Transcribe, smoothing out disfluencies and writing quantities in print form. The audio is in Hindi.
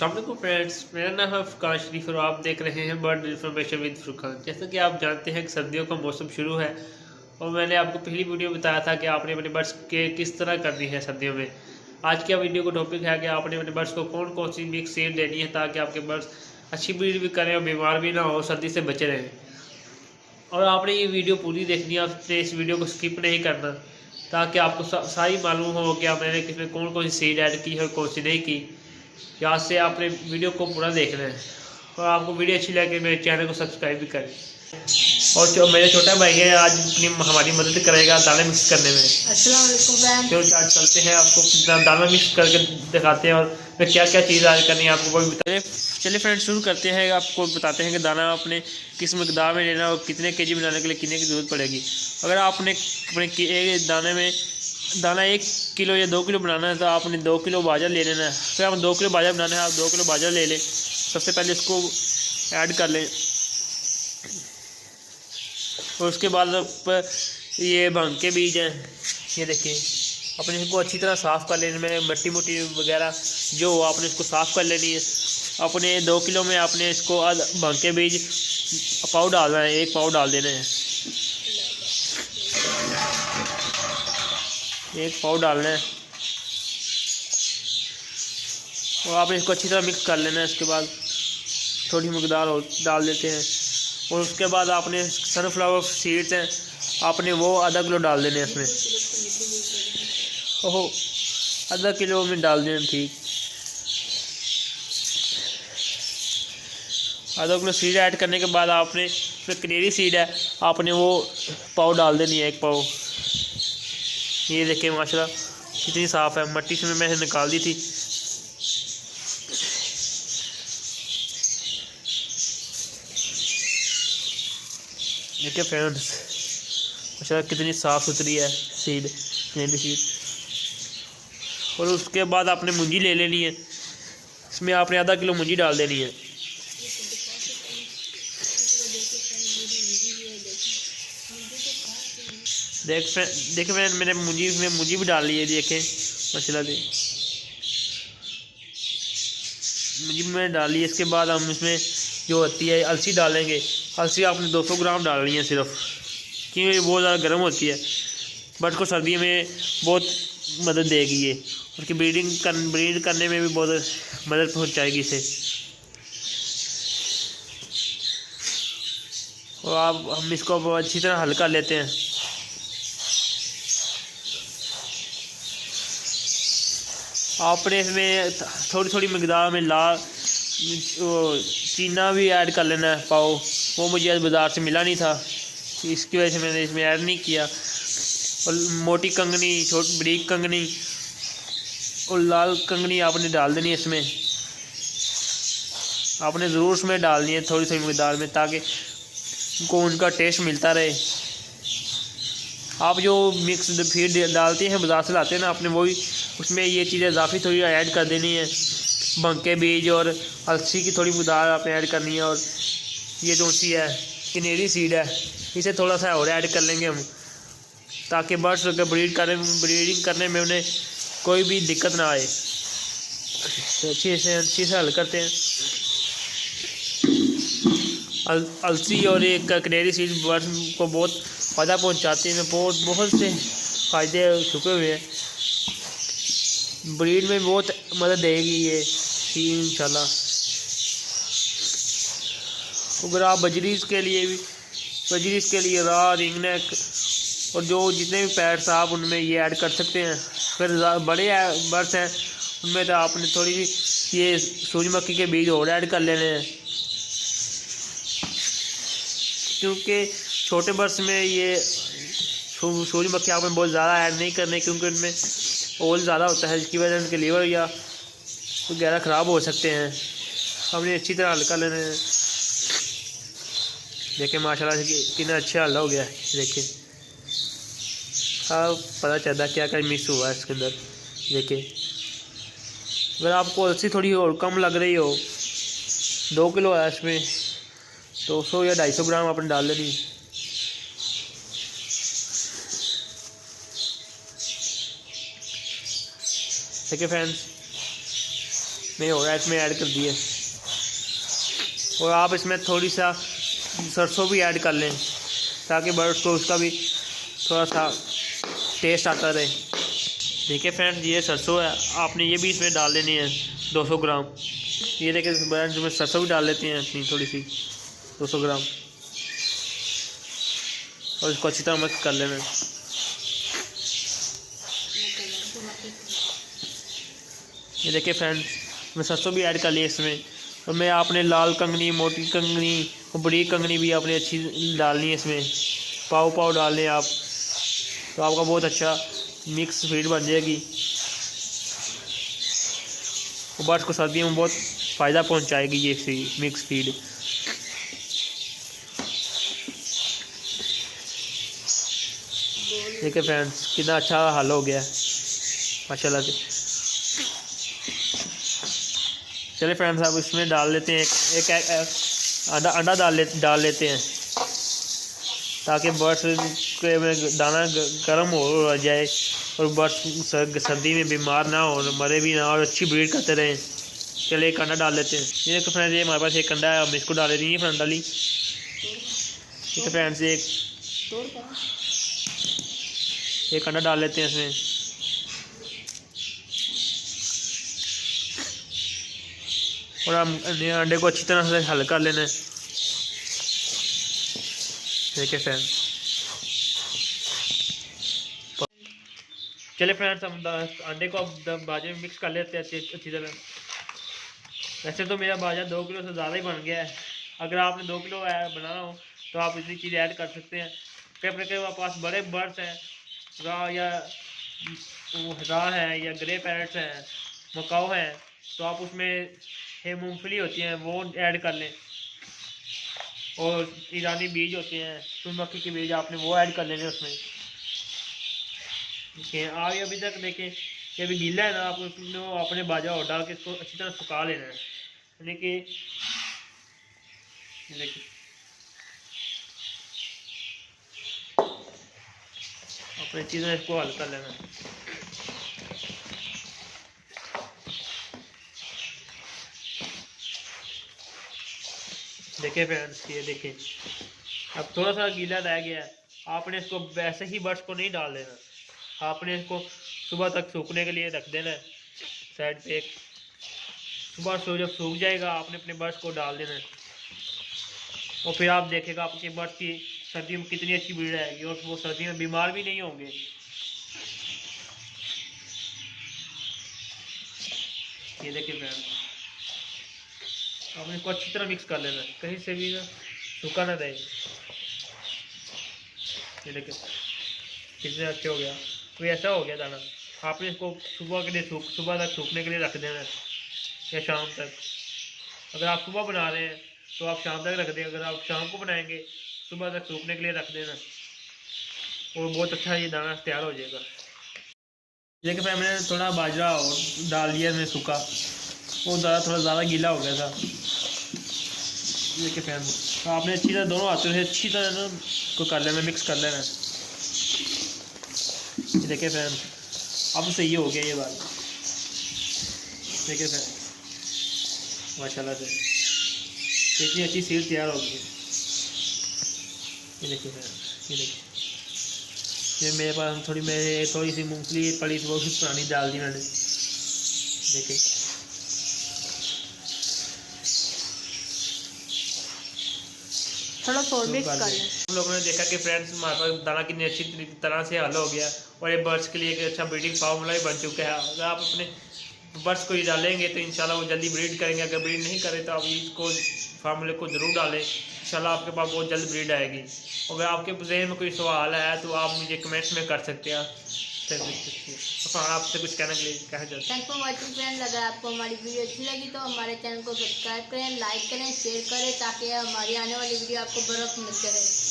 अस्सलाम वालेकुम फ्रेंड्स, मेरा नाम है फुरकान शरीफ और आप देख रहे हैं बर्ड इन्फॉर्मेशन विद फुरकान। जैसा कि आप जानते हैं कि सर्दियों का मौसम शुरू है और मैंने आपको पहली वीडियो में बताया था कि आपने अपने बर्ड्स के किस तरह करनी है सर्दियों में। आज की वीडियो का टॉपिक है कि आपने अपने बर्ड्स को कौन कौन सी मिक्स सीड देनी है ताकि आपके बर्ड्स अच्छी ब्रीड भी करें और बीमार भी ना हो, सर्दी से बचे रहें। और आपने ये वीडियो पूरी देखनी है, आपने इस वीडियो को स्किप नहीं करना ताकि आपको सारी मालूम हो कि मैंने किसमें कौन कौन सी सीड ऐड की है और कौन सी नहीं की। यहाँ से आपने वीडियो को पूरा देखना है और आपको वीडियो अच्छी लगे मेरे चैनल को सब्सक्राइब भी करें। और जो मेरे छोटा भाई है आज हमारी मदद करेगा दाना मिक्स करने में। अस्सलाम वालेकुम फ्रेंड। तो आज चलते हैं, आपको दाना मिक्स करके दिखाते हैं और फिर क्या क्या चीज़ ऐड करनी है आपको वो भी बताएं। चलिए फ्रेंड्स शुरू करते हैं। आपको बताते हैं कि दाना आपने किस मकदार में लेना और कितने केजी बनाने के लिए कितने की ज़रूरत पड़ेगी। अगर आपने अपने दाने में दाना 1 किलो या 2 किलो बनाना है तो आपने 2 किलो बाजरा ले लेना है। फिर आप 2 किलो बाजरा बनाना है, आप 2 किलो बाजरा ले लें। सबसे पहले इसको ऐड कर लें और उसके बाद ये भांग के बीज हैं, ये देखिए अपने इसको अच्छी तरह साफ़ कर लेने में मट्टी मुट्टी वगैरह जो हो आपने इसको साफ़ कर लेनी है। अपने 2 किलो में आपने इसको भांग के बीज पाव डालना है, 1 पाव डाल देना है, 1 पाव डालना है और आपने इसको अच्छी तरह मिक्स कर लेना है। इसके बाद थोड़ी मकदार डाल देते हैं और उसके बाद आपने सनफ्लावर सीड्स हैं, आपने वो आधा किलो डाल देने हैं इसमें। ओहो, आधा किलो में डाल दें, ठीक, आधा किलो सीड ऐड करने के बाद आपने फिर कनेरी सीड है, आपने वो पाव डाल देनी है, 1 पाव। ये देखिए माशाल्लाह कितनी साफ़ है, मट्टी से मैंने निकाल दी थी। देखिए फ्रेंड्स माशाल्लाह कितनी साफ़ सुथरी है सीड, कनेरी सीड। और उसके बाद आपने मूंजी ले लेनी है, इसमें आपने आधा किलो मूंजी डाल देनी है। देखिए फ्रेंड मैंने मूंजी भी डाल ली है, देखें माशाल्लाह से मूंजी मैंने डाल ली है। इसके बाद हम इसमें जो होती है अलसी डालेंगे। अलसी आपने 200 ग्राम डालनी है सिर्फ, क्योंकि ये बहुत ज़्यादा गर्म होती है, बट को सर्दियों में बहुत मदद देगी ये, उसकी ब्रीड करने में भी बहुत मदद पहुंचाएगी इसे। और अब हम इसको अच्छी तरह हल्का लेते हैं। आपने इसमें थोड़ी थोड़ी मकदार में चीना भी ऐड कर लेना है, पाव, वो मुझे आज बाज़ार से मिला नहीं था, इसकी वजह से मैंने इसमें ऐड नहीं किया। और मोटी कंगनी, छोटी बरीक कंगनी और लाल कंगनी आपने डाल देनी है इसमें, आपने ज़रूर उसमें डालनी है थोड़ी थोड़ी मकदार में ताकि उनको उनका टेस्ट मिलता रहे। आप जो मिक्स फीड डालते हैं बाज़ार से लाते हैं ना, आपने वही उसमें ये चीज़ें इजाफी थोड़ी ऐड कर देनी है, भंग के बीज और अलसी की थोड़ी मकदार आपने ऐड करनी है। और ये जो सी है कनेरी सीड है, इसे थोड़ा सा और ऐड कर लेंगे हम ताकि बर्ड्स के ब्रीडिंग करने में उन्हें कोई भी दिक्कत ना आए। तो अच्छे से हल करते हैं। अलसी और एक कनेरी सीड बर्ड्स को बहुत फ़ायदा पहुंचाते हैं, बहुत से फ़ायदे छुपे हुए हैं, ब्रीड में बहुत मदद देगी ये इंशाल्लाह। अगर आप बजरीज के लिए रा, रिंगनेक और जो जितने भी पैड्स आप उनमें ये ऐड कर सकते हैं। फिर बड़े बर्ड्स हैं उनमें तो आपने थोड़ी सी ये सूरजमुखी के बीज और ऐड कर लेने हैं, क्योंकि छोटे बर्ड्स में ये सूरजमुखी आपने बहुत ज़्यादा ऐड नहीं करने, क्योंकि उनमें ऑयल ज़्यादा होता है जिसकी वजह से उनके लीवर या वगैरह ख़राब हो सकते हैं। हमने अच्छी तरह हल्का लेने हैं। देखिए माशाल्लाह से कितना अच्छा हल हो गया है, देखिए अब पता चलता क्या क्या मिस हुआ है इसके अंदर। देखिए अगर आपको अलसी थोड़ी और कम लग रही हो, 2 किलो है इसमें 200 या 250 ग्राम आपने डाल लेनी। देखिए फ्रेंड्स नहीं हो रहा है, इसमें ऐड कर दिए। और आप इसमें थोड़ी सा सरसों भी ऐड कर लें ताकि बर्ड्स को उसका भी थोड़ा सा टेस्ट आता रहे। देखिए फ्रेंड्स, ये सरसों है, आपने ये भी इसमें डाल लेनी है 200 ग्राम। ये देखिए फ्रेंड्स, में सरसों भी डाल लेते हैं अपनी थोड़ी सी 200 ग्राम, और इसको अच्छी तरह मिक्स कर लेना। ये देखिए फ्रेंड्स, मैं सरसों भी ऐड कर ली इसमें। और मैं आपने लाल कंगनी, मोटी कंगनी और बड़ी कंगनी भी आपने अच्छी डालनी है इसमें। पाव पाव डाल लें आप, तो आपका बहुत अच्छा मिक्स फीड बन जाएगी। और बर्ड्स को सर्दियों में बहुत फ़ायदा पहुंचाएगी ये मिक्स फीड। देखिए फ्रेंड्स, कितना अच्छा हल हो गया है माशाल्लाह से। चलिए फ्रेंड्स, अब इसमें डाल लेते हैं एक अंडा डाल लेते हैं ताकि बर्ड्स के दाना गर्म हो जाए और बर्ड्स सर्दी में बीमार ना हो, मरे भी ना, और अच्छी ब्रीड करते रहें। चलिए एक अंडा डाल लेते हैं। ये तो फ्रेंड्स, ये हमारे पास एक अंडा है, हम इसको डाल देंगे। फ्रेंड डाली, ठीक है फ्रेंड्स, एक अंडा डाल लेते हैं इसमें। और हम अंडे को अच्छी तरह से हल कर लेना है। देखिए फ्रेंड्स, चलिए फ्रेंड्स, हम अंडे को अब बाजे में मिक्स कर लेते हैं अच्छी तरह। वैसे तो मेरा बाजा 2 किलो से ज़्यादा ही बन गया है। अगर आपने 2 किलो बनाना हो तो आप इतनी चीज़ ऐड कर सकते हैं। कई पास बड़े बर्ड्स हैं, राह है या ग्रे पैरट्स हैं, मकाऊ हैं, तो आप उसमें मूंगफली होती हैं वो ऐड कर लें, और ईरानी बीज होते हैं, सूरजमुखी के बीज, आपने वो ऐड कर लेने उसमें। देखिए आप अभी तक देखें कि अभी गीला है ना, आप उसमें अपने बाजा और डाल के इसको अच्छी तरह सुखा लेना है। यानी कि देखिए अपनी चीज़ें इसको हल कर लेना है। देखिए फ्रेंड्स, ये देखिए अब थोड़ा सा गीला रह गया है। आपने इसको वैसे ही बर्ड्स को नहीं डाल देना, आपने इसको सुबह तक सूखने के लिए रख देना है साइड पे। सुबह जब सूख जाएगा आपने अपने बर्ड्स को डाल देना है, और फिर आप देखेगा आपके बर्ड्स की सर्दियों में कितनी अच्छी ब्रीड आएगी, और वो सर्दियों में बीमार भी नहीं होंगे। ये देखिए फ्रेंड्स, आपने इसको अच्छी तरह मिक्स कर लेना है, कहीं से भी ना सूखा ना रहे। ये देखिए कितने अच्छे हो गया, तो ऐसा हो गया दाना। आपने इसको सुबह के लिए सुबह तक सूखने के लिए रख देना है या शाम तक। अगर आप सुबह बना रहे हैं तो आप शाम तक रख दें, अगर आप शाम को बनाएंगे सुबह तक सूखने के लिए रख देना, और बहुत अच्छा ये दाना तैयार हो जाएगा। देखिए फिर मैंने थोड़ा बाजरा डाल दिया इसमें सूखा, वो थोड़ा ज़्यादा गीला हो गया था। देखिए फैन, तो आपने अच्छी तरह दोनों हाथों से अच्छी तरह ना को कर लेना, मिक्स कर लेना। देखिए फैन, अब सही हो गया ये बात। देखिए फैन, माशाल्लाह से इतनी अच्छी सील तैयार हो गई है। ये देखिए फैन, ये देखिए, ये मेरे पास थोड़ी सी मूंगफली पड़ी थी, वो भी पुरानी डाल दी मैंने। देखिए थोड़ा और मिक्स कर लें। हम लोगों ने देखा कि फ्रेंड्स हमारे पास दाना कितनी अच्छी तरह से हल हो गया, और ये बर्ड्स के लिए एक अच्छा ब्रीडिंग फार्मूला भी बन चुका है। अगर आप अपने बर्ड्स को ही डालेंगे तो इंशाल्लाह वो जल्दी ब्रीड करेंगे। अगर ब्रीड नहीं करें तो आप इसको फार्मूले को ज़रूर डालें, इंशाल्लाह आपके पास बहुत जल्द ब्रीड आएगी। अगर आपके जहन में कोई सवाल है तो आप मुझे कमेंट्स में कर सकते हैं। तो आपसे कुछ कहने के लिए कहा जाता है। Thanks for watching friends. अगर आपको हमारी वीडियो अच्छी लगी तो हमारे चैनल को सब्सक्राइब करें, लाइक करें, शेयर करें, ताकि हमारी आने वाली वीडियो आपको बर वक्त मिलते रहे।